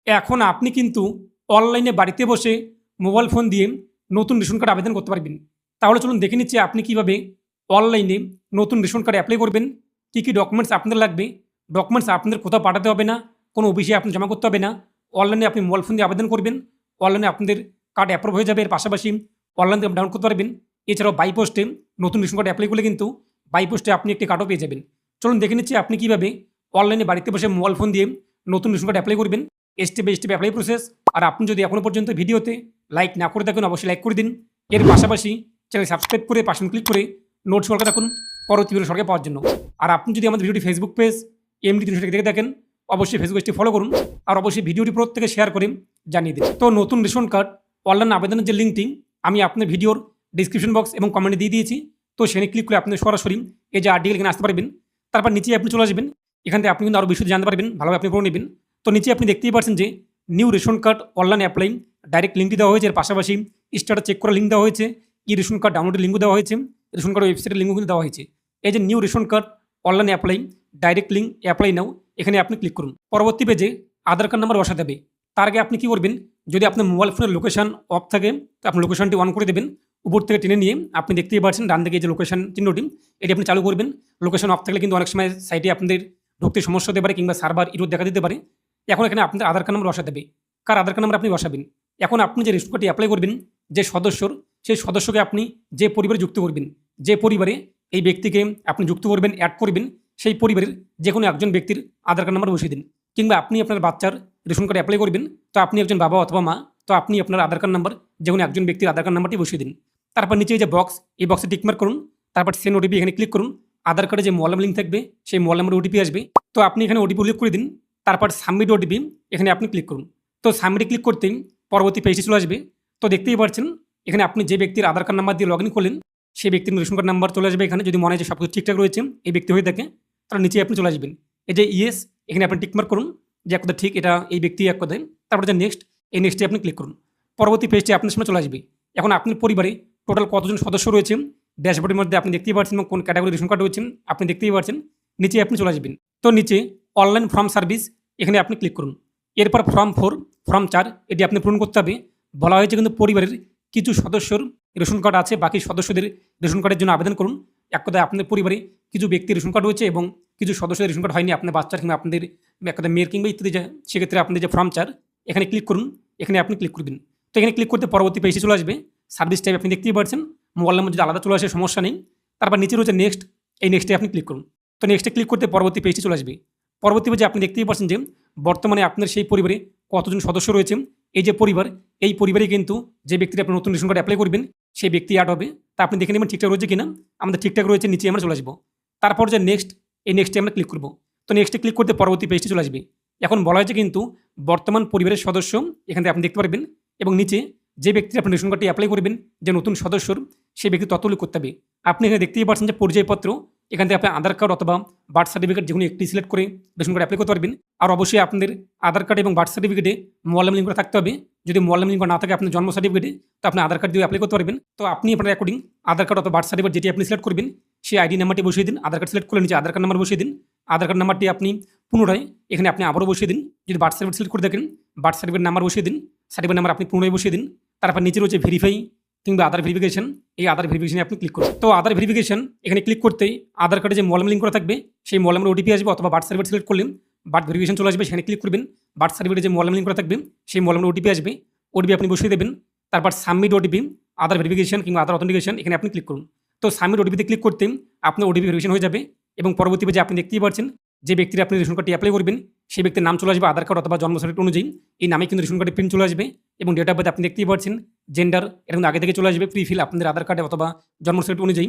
এখন আপনি কিন্তু অনলাইনে বাড়িতে বসে মোবাইল ফোন দিয়ে নতুন রেশন কার্ড আবেদন করতে পারবেন। তাহলে চলুন দেখে নিচ্ছি আপনি কিভাবে অনলাইনে নতুন রেশন কার্ড অ্যাপ্লাই করবেন, কী ডকুমেন্টস আপনাদের লাগবে। ডকুমেন্টস আপনাদের কোথাও পাঠাতে হবে না, কোনো অফিসে আপনি জমা করতে হবে না। অনলাইনে আপনি মোবাইল ফোন দিয়ে আবেদন করবেন, অনলাইনে আপনাদের কার্ড অ্যাপ্রুভ হয়ে যাবে। এর পাশাপাশি অনলাইন থেকে ডাউনলোড করতে পারবেন। এছাড়াও বাই পোস্টে নতুন রেশন কার্ড অ্যাপ্লাই করলে কিন্তু বাই পোস্টে আপনি একটি কার্ডও পেয়ে যাবেন। চলুন দেখে নিচ্ছি আপনি কীভাবে অনলাইনে বাড়িতে বসে মোবাইল ফোন দিয়ে নতুন রেশন কার্ড অ্যাপ্লাই করবেন, step by step apply process. আর আপনি যদি এখনও পর্যন্ত ভিডিওতে লাইক না করে থাকেন অবশ্যই লাইক করে দিন। এর পাশাপাশি চ্যানেল সাবস্ক্রাইব করে পাশে ক্লিক করে নোটস সরকার থাকুন পরবর্তী ভিডিও সরকার পাওয়ার জন্য। আর আপনি যদি আমাদের ভিডিওটি ফেসবুক পেজ এমডি 300 দেখে থাকেন অবশ্যই ফেসবুক পেজটি ফলো করুন। আর অবশ্যই ভিডিওটি প্রত্যেকে শেয়ার করে জানিয়ে দিন। তো নতুন রেশন কার্ড অনলাইন আবেদনের যে লিঙ্কটি আমি আপনার ভিডিওর ডিসক্রিপশন বক্স এবং কমেন্টে দিয়ে দিয়েছি। তো সেখানে ক্লিক করে আপনি সরাসরি এই যে আর্টিকেল এখানে আসতে পারবেন। তারপর নিচে আপনি চলে আসবেন। এখান থেকে আপনি কিন্তু আরও বিশদ জানতে পারবেন, ভালোভাবে আপনি পড়ে নেবেন। তো নিচে আপনি দেখতেই পাচ্ছেন যে new ration card online apply direct লিঙ্কটি দেওয়া হয়েছে। এর পাশাপাশি স্ট্যাটাস চেক করার লিঙ্ক দেওয়া হয়েছে, ই রেশন কার্ড ডাউনলোডের লিঙ্কও দেওয়া হয়েছে, রেশন কার্ড ওয়েবসাইটের লিঙ্কও কিন্তু দেওয়া হয়েছে। এই যে new ration card online apply direct link apply নাও, এখানে আপনি ক্লিক করুন। পরবর্তী পেজে আধার কার্ড নাম্বার বসাতে হবে। তার আগে আপনি কী করবেন, যদি আপনার মোবাইল ফোনের লোকেশন অফ থাকে তো আপনি লোকেশনটি অন করে দেবেন। উপর থেকে টেনে নিয়ে আপনি দেখতেই পাচ্ছেন ডান দিকে যে লোকেশন চিহ্নটি এটি আপনি চালু করবেন। লোকেশন অফ থাকলে কিন্তু অনেক সময় সাইটে আপনাদের ঢুকতে সমস্যা হতে পারে কিংবা সার্ভার ইরোর দেখা দিতে পারে। এখন এখানে আপনাদের আধার কার্ড নাম্বার বসাতে হবে। কার আধার কার্ড নাম্বার আপনি বসাবেন। এখন আপনি যে রেশন কার্ডটি অ্যাপ্লাই করবেন যে সদস্যর, সেই সদস্যকে আপনি যে পরিবারে যুক্ত করবেন, যে পরিবারে এই ব্যক্তিকে আপনি যুক্ত করবেন, অ্যাড করবেন, সেই পরিবারের যে কোনো একজন ব্যক্তির আধার কার্ড নাম্বার বসিয়ে দিন। কিংবা আপনি আপনার বাচ্চার রেশন কার্ড অ্যাপ্লাই করবেন, তো আপনি একজন বাবা অথবা মা, তো আপনি আপনার আধার কার্ড নাম্বার যে কোনো একজন ব্যক্তির আধার কার্ড নাম্বারটি বসিয়ে দিন। তারপর নিচে যে বক্স, এই বক্সে টিকমার্ক করুন। তারপর সেন্ড ওটিপি এখানে ক্লিক করুন। আধার কার্ডে যে মোবাইল লিঙ্ক থাকবে সেই মোবাইল নাম্বার ওটিপি আসবে, তো আপনি এখানে ওটিপি উল্লেখ করে দিন। তারপর সাবমিট ওটিপি এখানে আপনি ক্লিক করুন। তো সাবমিটে ক্লিক করতেই পরবর্তী পেজটি চলে আসবে। তো দেখতেই পাচ্ছেন এখানে আপনি যে ব্যক্তির আধার কার্ড নাম্বার দিয়ে লগ ইন করলেন সেই ব্যক্তির রেশন কার্ড নাম্বার চলে আসবে। এখানে যদি মনে হয় যে সব কিছু ঠিকঠাক রয়েছে, এই ব্যক্তি হয়ে থাকে, তাহলে নিচে আপনি চলে আসবেন। এই যে ইয়েস, এখানে আপনি টিকমার্ক করুন যে এক কথা ঠিক, এটা এই ব্যক্তি এক কথায়। তারপর যে নেক্সট, এই নেক্সটে আপনি ক্লিক করুন। পরবর্তী পেজটি আপনার সামনে চলে আসবে। এখন আপনার পরিবারে টোটাল কতজন সদস্য রয়েছে ড্যাশবোর্ডের মধ্যে আপনি দেখতেই পাচ্ছেন এবং কোন ক্যাটাগরি রেশন কার্ড রয়েছে আপনি দেখতেই পাচ্ছেন। নিচে আপনি চলে আসবেন। তো নিচে অনলাইন ফর্ম সার্ভিস এখানে আপনি ক্লিক করুন। এরপর ফর্ম 4, ফর্ম 4 এটি আপনি পূরণ করতে হবে। বলা হয়েছে কিন্তু পরিবারের কিছু সদস্যর রেশন কার্ড আছে, বাকি সদস্যদের রেশন কার্ডের জন্য আবেদন করুন। এক কথায় আপনাদের পরিবারে কিছু ব্যক্তির রেশন কার্ড রয়েছে এবং কিছু সদস্যদের রেশন কার্ড হয়নি, আপনার বাচ্চার কিংবা আপনাদের এক কথায় মেয়ের কিংবা ইত্যাদি, সেক্ষেত্রে আপনাদের যে ফর্ম 4 এখানে ক্লিক করুন। এখানে আপনি ক্লিক করবেন। তো এখানে ক্লিক করতে পরবর্তী পেজে চলে আসবে। সার্ভিস টাইপ আপনি দেখতেই পাচ্ছেন, মোবাইল নাম্বার যদি আলাদা চলে আসে সমস্যা নেই। তারপর নিচে রয়েছে নেক্সট, এই নেক্সটে আপনি ক্লিক করুন। তো নেক্সটে ক্লিক করতে পরবর্তী পেজটি চলে আসবে। পরবর্তী পেজে আপনি দেখতেই পাচ্ছেন যে বর্তমানে আপনার সেই পরিবারে কতজন সদস্য রয়েছে। এই যে পরিবার, এই পরিবারে কিন্তু যে ব্যক্তির আপনি নতুন রেশন কার্ড অ্যাপ্লাই করবেন সেই ব্যক্তি অ্যাড হবে। তা আপনি দেখে নেবেন ঠিকঠাক রয়েছে কিনা। আমাদের ঠিকঠাক রয়েছে, নিচে আমরা চলে আসবো। তারপর যে নেক্সট, এই নেক্সটে আমরা ক্লিক করব। তো নেক্সটে ক্লিক করতে পরবর্তী পেজটি চলে আসবে। এখন বলা হয়েছে কিন্তু বর্তমান পরিবারের সদস্য এখান থেকে আপনি দেখতে পারবেন এবং নিচে যে ব্যক্তির আপনি রেশন কার্ডটি অ্যাপ্লাই করবেন যে নতুন সদস্যর, সেই ব্যক্তি তথ্য উল্লেখ করতে হবে। আপনি এখানে দেখতেই পাচ্ছেন যে পরিচয়পত্র, এখান থেকে আপনি আধার কার্ড অথবা বার্থ সার্টিফিকেট যে কোনো একটি সিলেক্ট করে রেশন কার্ড অ্যাপ্লাই করতে পারবেন। আর অবশ্যই আপনাদের আধার কার্ড এবং বার্থ সার্টিফিকেটে মোবাইল লিঙ্ক করা থাকতে হবে। যদি মোবাইল লিঙ্ক না থাকে আপনার জন্ম সার্টিফিকেটে, তো আপনি আধার কার্ড দিয়ে অ্যাপ্লাই করতে পারবেন। তো আপনি আপনার অ্যাকর্ডিং আধার কার্ড অথবা বার্থ সার্টিফিকেট যেটি আপনি সিলেক্ট করবেন সেই আইডি নাম্বারটি বসিয়ে দিন। আধার কার্ড সিলেক্ট করে নিচে আধার কার্ড নাম্বার বসিয়ে দিন। আধার কার্ড নাম্বারটি আপনি পুনরায় এখানে আপনি আবারও বসিয়ে দিন। যদি বার্থ সার্টিফিকেট সিলেক্ট করে দেখেন বার্থ সার্টিফিকেট নাম্বার বসিয়ে দিন। সার্টিফিকেট নাম্বার আপনি পুনরায় বসিয়ে দিন। তারপর নিচে রয়েছে ভেরিফাই কিংবা আধার ভেরিফিকেশন, এই আধার ভেরিফিকেশনে আপনি ক্লিক করুন। তো আধার ভেরিফিকেশন এখানে ক্লিক করতেই আধার কার্ডে যে মোবাইল লিঙ্ক করা থাকবে সেই মোবাইল নাম্বার ওটিপি আসবে, অথবা বার্থ সার্টিফিকেট সিলেক্ট করলেন বার্থ ভেরিফিকেশন চলে আসবে, সেখানে ক্লিক করবেন। বার্থ সার্টিফিকেটে যে মোবাইল লিঙ্ক করা থাকবে সেই মোবাইল নাম্বার ওটিপি আসবে, ওটিপি আপনি বসিয়ে দেবেন। তারপর সাবমিট ওটিপি, আধার ভেরিফিকেশন কিংবা আধার অথেন্টিকেশন এখানে আপনি ক্লিক করুন। তো সাবমিট ওটিপিতে ক্লিক করতেই আপনার ওটিপি ভেরিফিকেশন হয়ে যাবে এবং পরবর্তী পেজে আপনি দেখতেই পাচ্ছেন যে ব্যক্তির আপনি রেশন কার্ডটি অ্যাপ্লাই করবেন সেই ব্যক্তির নাম চলে আসবে আধার কার্ড অথবা জন্ম সার্টিফিকেট অনুযায়ী। এই নামে কিন্তু রেশন কার্ডের প্রিন্ট চলে আসবে এবং ডেট অফ বার্থ আপনি দেখতেই পাচ্ছেন, জেন্ডার এরকম আগে থেকে চলে আসবে, প্রিফিল আপনাদের আধার কার্ডে অথবা জন্ম সার্টিফিকেট অনুযায়ী।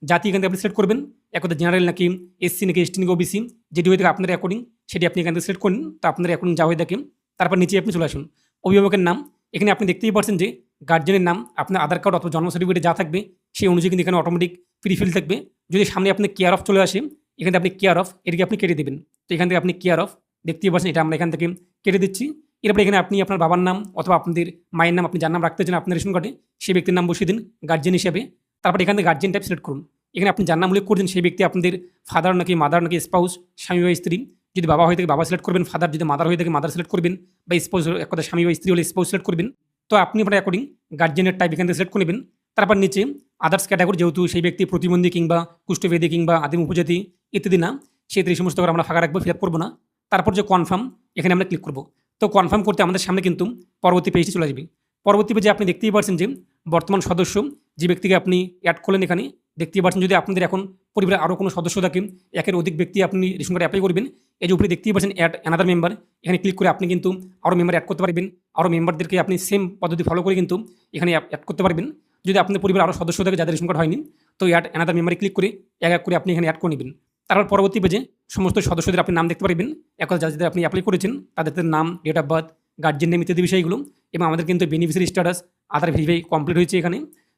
জাতি এখান থেকে আপনি সিলেক্ট করবেন, এক কথা জেনারেল নাকি এসসি নাকি এসটি নাকি ওবিসি, যেটি হয়ে থাকে আপনার অ্যাকর্ডিং সেটি আপনি এখান থেকে সিলেক্ট করুন। তো আপনার অ্যাকর্ডিং যা হয়ে থাকে। তারপর নিচে আপনি চলে আসুন। অভিভাবকের নাম এখানে আপনি দেখতেই পাচ্ছেন যে গার্জেনের নাম আপনার আধার কার্ড অথবা জন্ম সার্টিফিকেটে যা থাকবে সেই অনুযায়ী কিন্তু এখানে অটোমেটিক প্রিফিল থাকবে। যদি সামনে আপনি কেয়ার অফ চলে আসে, এখানে আপনি কেয়ার অফ এটিকে আপনি কেটে দেবেন। তো এখান থেকে আপনি কেয়ার অফ দেখতেই পাচ্ছেন, এটা আমরা এখান থেকে কেটে দিচ্ছি। এরপরে এখানে আপনি আপনার বাবার নাম অথবা আপনাদের মায়ের নাম, আপনি যার নাম রাখতে চান আপনার রেশন কার্ডে সেই ব্যক্তির নাম বসিয়ে দিন গার্জেন হিসেবে। তারপর এখান থেকে গার্জেন টাইপ সিলেক্ট করুন। এখানে আপনি যার নাম উল্লেখ করছেন সেই ব্যক্তি আপনাদের ফাদার নাকি মাদার নাকি স্পাউস, স্বামী বা স্ত্রী। যদি বাবা হয়ে থাকে বাবা সিলেক্ট করবেন, ফাদার যদি মাদার হয়ে থাকে মাদার সিলেক্ট করবেন, বা স্পাউস এক কথা স্বামী বা স্ত্রী হলে স্পাউস সিলেক্ট করবেন। তো আপনি আপনার অ্যাকর্ডিং গার্জিয়ানের টাইপ এখান থেকে সিলেক্ট করে নেবেন। তারপর নিচে আদার্স ক্যাটাগরি, যেহেতু সেই ব্যক্তি প্রতিবন্ধী কিংবা কুষ্ঠবেদী কিংবা আদিম উপজাতি ইত্যাদি না, সেক্ষেত্রে এই সমস্ত করে আমরা ফাঁকা রাখবো, ফিল আপ করবো না। তারপর যে কনফার্ম, এখানে আমরা ক্লিক করবো। তো কনফার্ম করতে আমাদের সামনে কিন্তু পরবর্তী পেজটি চলে আসবে। পরবর্তী পেজে আপনি দেখতেই পাচ্ছেন যে বর্তমান সদস্য যে ব্যক্তিকে আপনি অ্যাড করলেন, এখানে দেখতেই পাচ্ছেন যদি আপনাদের এখন পরিবারের আরও কোনো সদস্য থাকে, একের অধিক ব্যক্তি আপনি রেশন কার্ডে অ্যাপ্লাই করবেন, এই যে উপরে দেখতেই পাচ্ছেন অ্যাড অ্যানাদার মেম্বার, এখানে ক্লিক করে আপনি কিন্তু আরও মেম্বার অ্যাড করতে পারবেন। আরও মেম্বারদেরকে আপনি সেম পদ্ধতি ফলো করে কিন্তু এখানে অ্যাড করতে পারবেন। যদি আপনার পরিবারের আরও সদস্য থাকে যাদের রেশন কার্ড হয়নি, তো অ্যাড অ্যানাদার মেম্বারে ক্লিক করে এক এক করে আপনি এখানে অ্যাড করে নেবেন। তারপর পরবর্তী পেজে সমস্ত সদস্যদের আপনি নাম দেখতে পারবেন, এক কথা যাদের আপনি অ্যাপ্লাই করেছেন তাদের নাম, date of birth, guardian name ইত্যাদি বিষয়গুলো। এবং আমাদের কিন্তু beneficiary status Aadhaar verify complete হয়েছে এখানে।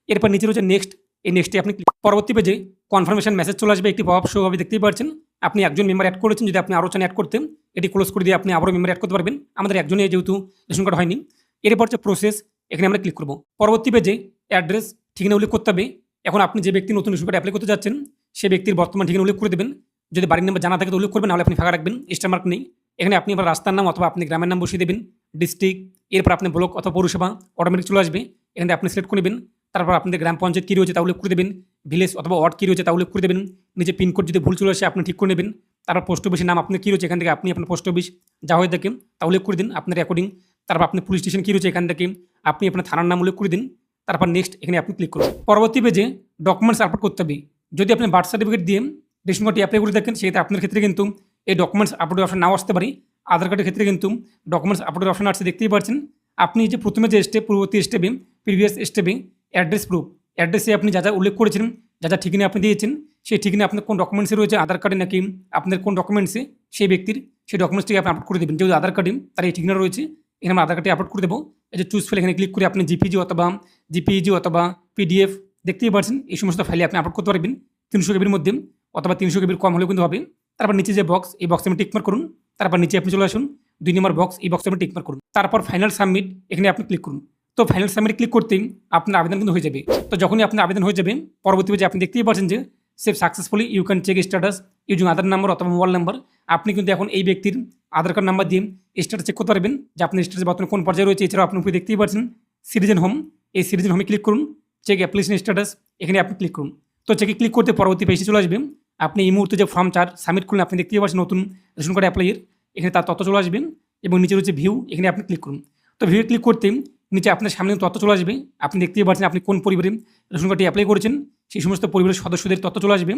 এরপর নিচে রয়েছে নেক্সট, এই নেক্সটে আপনি পরবর্তী পেজে কনফার্মেশন মেসেজ চলে আসবে, একটি পপ শো হবে, দেখতেই পাচ্ছেন আপনি একজন মেম্বার অ্যাড করেছেন। যদি আপনি আরও চান অ্যাড করতে, এটি ক্লোজ করে দিয়ে আপনি আবারও মেম্বার অ্যাড করতে পারবেন। আমাদের একজনই যেহেতু রেশন কার্ড হয়নি। এরপর হচ্ছে প্রসেস, এখানে আমরা ক্লিক করব। পরবর্তী পেজে অ্যাড্রেস, ঠিকানা উল্লেখ করতে হবে। এখন আপনি যে ব্যক্তি নতুন রেশন কার্ড অ্যাপ্লাই করতে যাচ্ছেন সেই ব্যক্তির বর্তমান ঠিকানা উল্লেখ করে দেবেন। যদি বাড়ির নাম্বার জানা থাকে তো উল্লেখ করবেন, নাহলে আপনি ফাঁকা রাখবেন, স্টার মার্ক নেই। এখানে আপনি আবার রাস্তার নাম অথবা আপনি গ্রামের নাম বসিয়ে দেবেন, ডিস্ট্রিক্ট, এরপর আপনি ব্লক অথবা পৌরসভা অটোমেটিক চলে আসবে, এখানে আপনি সিলেক্ট করে নেবেন। তারপর আপনাদের গ্রাম পঞ্চায়েত কী রয়েছে তা উল্লেখ করে দেবেন, ভিলেজ অথবা ওয়ার্ড কী রয়েছে তা উল্লেখ করে দেবেন। নিচে পিনকোড যদি ভুল চলে আসে আপনি ঠিক করে নেবেন। তারপর পোস্ট অফিসের নাম আপনার কী রয়েছে এখান থেকে আপনি আপনার পোস্ট অফিস যা হয়ে থাকে তা উল্লেখ করে দিন আপনার অ্যাকর্ডিং। তারপর আপনি পুলিশ স্টেশন কী রয়েছে এখান থেকে আপনি আপনার থানার নাম উল্লেখ করে দিন। তারপর নেক্সট, এখানে আপনি ক্লিক করুন। পরবর্তী পেজে ডকুমেন্টস আপলোড করতে হবে। যদি আপনি বার্থ সার্টিফিকেট দিয়ে রেশন কার্ডটি অ্যাপ্লাই করে থাকেন, সেক্ষেত্রে আপনার ক্ষেত্রে কিন্তু এই ডকুমেন্টস আপলোডের অপশন নাও আসতে পারে। আধার কার্ডের ক্ষেত্রে কিন্তু ডকুমেন্টস আপলোডের অপশন আসছে, দেখতেই পাচ্ছেন। আপনি যে প্রথমে যে স্টেপ, পূর্ববর্তী স্টেপে প্রিভিয়াস স্টেপে অ্যাড্রেস প্রুফ, অ্যাড্রেসে আপনি যা যা উল্লেখ করেছেন, যা যা ঠিকানা আপনি দিয়েছেন, সেই ঠিকানা আপনার কোন ডকুমেন্টসে রয়েছে, আধার কার্ডে নাকি আপনার কোন ডকুমেন্টসে সেই ব্যক্তির, সেই ডকুমেন্টসটিকে আপনি আপলোড করে দেবেন। যেহেতু আধার কার্ডে তার এই ঠিকানা রয়েছে, এখানে আমরা আধার কার্ডে আপলোড করে দেবো। এই যে চুজ ফাইল, এখানে ক্লিক করে আপনি জিপিজি অথবা পিডিএফ, দেখতেই পাচ্ছেন এই সমস্ত ফাইলে আপনি আপলোড করতে পারবেন 300 কেবির মধ্যে অথবা 300 কেবির কম হলেও কিন্তু হবে। তারপর নিচে যে বক্স, এই বক্সে আপনি টিকমার্ক করুন। তারপর নিচে আপনি চলে আসুন 2 নম্বর বক্স, এই বক্সে আপনি টিকমার্ক করুন। তারপর ফাইনাল সাবমিট, এখানে আপনি ক্লিক করুন। তো ফাইনাল সাবমিট ক্লিক করতেই আপনার আবেদন কিন্তু হয়ে যাবে। তো যখনই আপনার আবেদন হয়ে যাবে, পরবর্তী পেজে আপনি দেখতেই পাচ্ছেন যে save successfully, you can check status using Aadhaar number অথবা মোবাইল নাম্বার। আপনি কিন্তু এখন এই ব্যক্তির আধার কার্ড নাম্বার দিয়ে স্ট্যাটাস চেক করতে পারবেন যে আপনার স্ট্যাটাস বর্তমানে কোন পর্যায়ে রয়েছে। এছাড়াও আপনি উপরে দেখতেই পাচ্ছেন সিটিজেন হোম, এই সিটিজেন হোমে ক্লিক করুন, চেক অ্যাপ্লিকেশন স্ট্যাটাস, এখানে আপনি ক্লিক করুন। তো চেকে ক্লিক করতে পরবর্তী পেজে চলে আসবেন। আপনি এই মুহূর্তে যে ফর্ম 4 সাবমিট করলেন, আপনি দেখতেই পাচ্ছেন নতুন রেশন কার্ড অ্যাপ্লাইয়ের, এখানে তার তথ্য চলে আসবেন এবং নিচে রয়েছে ভিউ, এখানে আপনি ক্লিক করুন। তো ভিউ ক্লিক করতে নিচে আপনার সামনে তথ্য চলে আসবে। আপনি দেখতেই পাচ্ছেন আপনি কোন পরিবারে রেশন কার্ডটি অ্যাপ্লাই করেছেন, সেই সমস্ত পরিবারের সদস্যদের তথ্য চলে আসবে।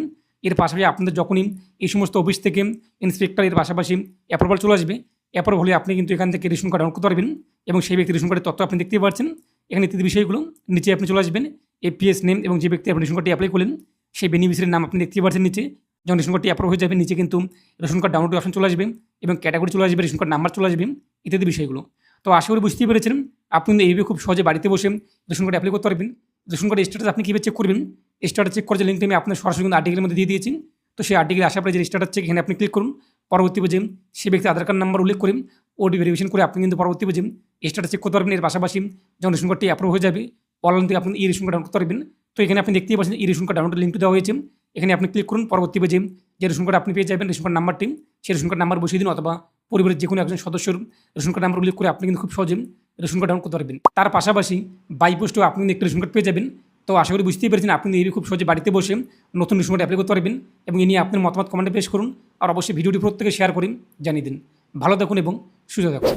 এর পাশাপাশি আপনাদের যখনই এই সমস্ত অফিস থেকে ইন্সপেক্টর, এর পাশাপাশি অ্যাপ্রুভাল চলে আসবে, অ্যাপ্রুভ হলে আপনি কিন্তু এখান থেকে রেশন কার্ড ডাউনলোড করতে পারবেন এবং সেই ব্যক্তির রেশন কার্ডের তথ্য আপনি দেখতেই পাচ্ছেন। এখানে ইত্যাদি বিষয়গুলো নিচে আপনি চলে আসবেন, এপিএস নেম এবং যে ব্যক্তি আপনি রেশন কার্ডটি অ্যাপ্লাই করলেন সেই বেনিফিশিয়ারির নাম আপনি দেখতেই পাচ্ছেন নিচে। যখন রেশন কার্ডটি অ্যাপ্রুভ হয়ে যাবে, নিচে কিন্তু রেশন কার্ড ডাউনলোড অপশন চলে আসবে এবং ক্যাটাগরি চলে আসবে, রেশন কার্ড নাম্বার চলে আসবে, ইত্যাদি বিষয়গুলো। তো আশা করি বুঝতেই পেরেছেন আপনি কিন্তু এইভাবে খুব সহজে বাড়িতে বসে রেশন কার্ড অ্যাপ্লাই করতে পারবেন। রেশন কার্ডের স্ট্যাটাস আপনি কীভাবে চেক করবেন, স্ট্যাটাস চেক করার যে লিঙ্কটি আমি আপনার সরাসরি কিন্তু আর্টিকেলের মধ্যে দিয়ে দিয়েছি। তো সেই আর্টিকেল আসার পরে যে স্ট্যাটাস চেক, এখানে আপনি ক্লিক করুন। পরবর্তী পেজে সেই ব্যক্তি আধার কার্ড নাম্বার উল্লেখ করে ওটি ভেরিফিকেশন করে আপনি কিন্তু পরবর্তী পেজে স্ট্যাটাস চেক করতে পারবেন। এর পাশাপাশি যখন রেশন কার্ডটি অ্যাপ্রুভ হয়ে যাবে, অনলাইন থেকে আপনি ই রেশন কার্ড ডাউনলোড করতে পারবেন। তো এখানে আপনি দেখতেই পাচ্ছেন ই রেশন কার্ড ডাউনলোড লিঙ্ক দেওয়া হয়েছে, এখানে আপনি ক্লিক করুন। পরবর্তী পেজে যে রেশন কার্ড আপনি পেয়ে যাবেন, রেশন কার্ড নাম্বারটি, সেই রেশন কার্ড নাম্বার বসিয়ে দিন অথবা পরিবারের যে কোনো একজন সদস্যর রেশন কার্ড নাম্বার উল্লেখ করে আপনি কিন্তু খুব সহজে রেশন কার্ড ডাউনলোড করতে পারবেন। তার পাশাপাশি বাই পোস্টেও আপনি কিন্তু একটা রেশন কার্ড পেয়ে যাবেন। তো আশা করি বুঝতেই পেরেছেন আপনি এই খুব সহজে বাড়িতে বসে নতুন রেশন কার্ড অ্যাপ্লাই করতে পারবেন এবং এ নিয়ে আপনার মতামত কমেন্টে পেশ করুন আর অবশ্যই ভিডিওটি প্রত্যেকে শেয়ার করুন, জানিয়ে দিন। ভালো থাকুন এবং সুস্থ থাকুন।